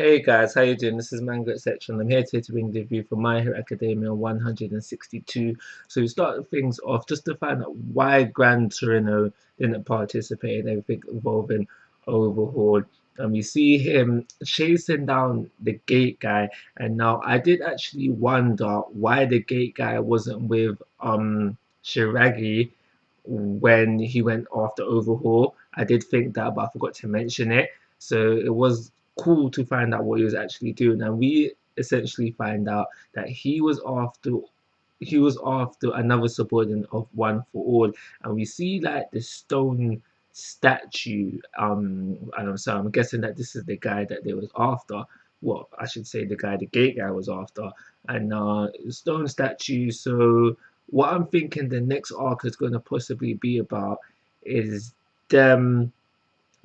Hey guys, how you doing? This is Manga etc. and I'm here today to bring the review for My Hero Academia 162. So we start things off just to find out why Gran Torino didn't participate in everything involving Overhaul. And we see him chasing down the gate guy. And now I did actually wonder why the gate guy wasn't with Shiragi when he went after Overhaul. I did think that, but I forgot to mention it. So it was cool to find out what he was actually doing, and we essentially find out that he was after another subordinate of One for All, and we see like the stone statue. And so I'm guessing that this is the guy that they was after. Well, I should say the guy the gate guy was after, and stone statue. So what I'm thinking the next arc is going to possibly be about is them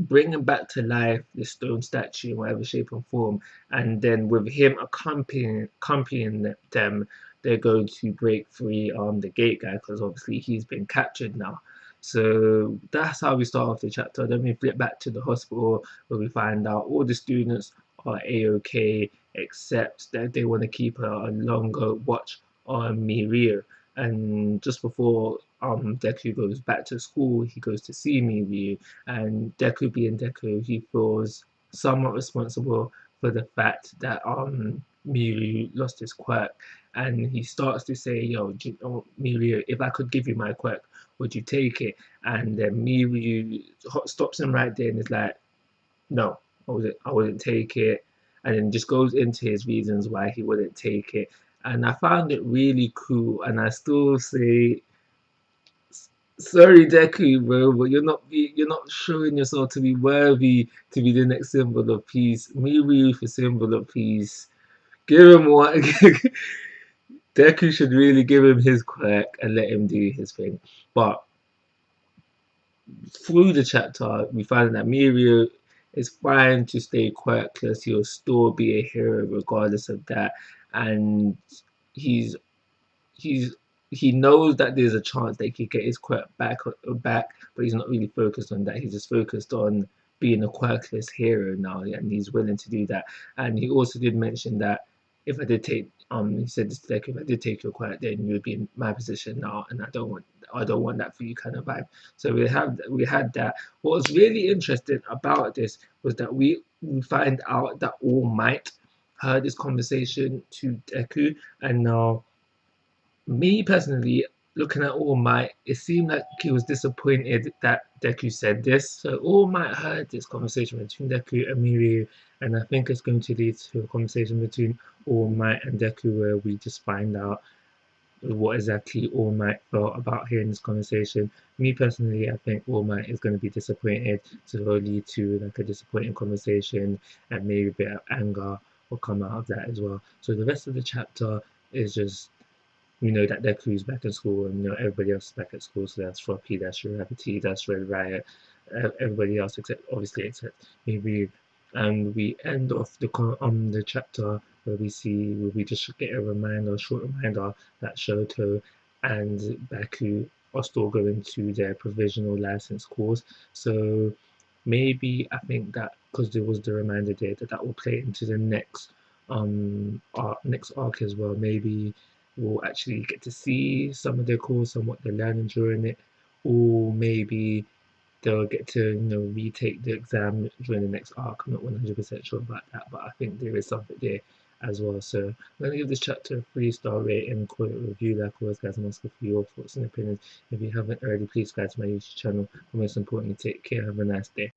bringing back to life the stone statue in whatever shape or form, and then with him accompanying them, they're going to break free the gate guy because obviously he's been captured now. So that's how we start off the chapter. Then we flip back to the hospital where we find out all the students are a-okay except that they want to keep a longer watch on Mirio. And just before Deku goes back to school, he goes to see Mirio, and Deku being Deku, he feels somewhat responsible for the fact that Mirio lost his quirk, and he starts to say, "Yo, Mirio, if I could give you my quirk, would you take it?" And then Mirio stops him right there and is like, "No, I wouldn't take it," and then just goes into his reasons why he wouldn't take it. And I found it really cool, and I still say sorry, Deku, bro, but you're not showing yourself to be worthy to be the next symbol of peace. Mirio for symbol of peace. Give him what Deku should really give him his quirk and let him do his thing. But through the chapter, we find that Mirio is fine to stay quirkless. He'll still be a hero regardless of that, and he's he's he knows that there's a chance that he could get his quirk back, but he's not really focused on that. He's just focused on being a quirkless hero now, and he's willing to do that. And he also did mention that if I did take he said this to Deku, if I did take your quirk, then you would be in my position now, and I don't want that for you kind of vibe. So we had that. What was really interesting about this was that we find out that All Might heard this conversation to Deku, and now me personally, looking at All Might, it seemed like he was disappointed that Deku said this. So All Might heard this conversation between Deku and Mirio, and I think it's going to lead to a conversation between All Might and Deku where we just find out what exactly All Might felt about hearing this conversation. Me personally, I think All Might is going to be disappointed, so it'll lead to like a disappointing conversation, and maybe a bit of anger will come out of that as well. So the rest of the chapter is just we know that Deku's back in school, and everybody else is back at school. So that's Floppy, that's Gravity, that's Red Riot, everybody else except maybe. And we end off the chapter where we just get a short reminder that Shoto and Baku are still going to their provisional license course. So maybe I think that because there was the reminder there that will play into the next arc as well. Maybe we'll actually get to see some of their course and what they're learning during it, or maybe they'll get to retake the exam during the next arc. I'm not 100% sure about that, but I think there is something there as well. So I'm going to give this chapter a 3-star rating, call it a review. Like always, guys, I'm asking for your thoughts and opinions. If you haven't already, please subscribe to my YouTube channel. And most importantly, take care. Have a nice day.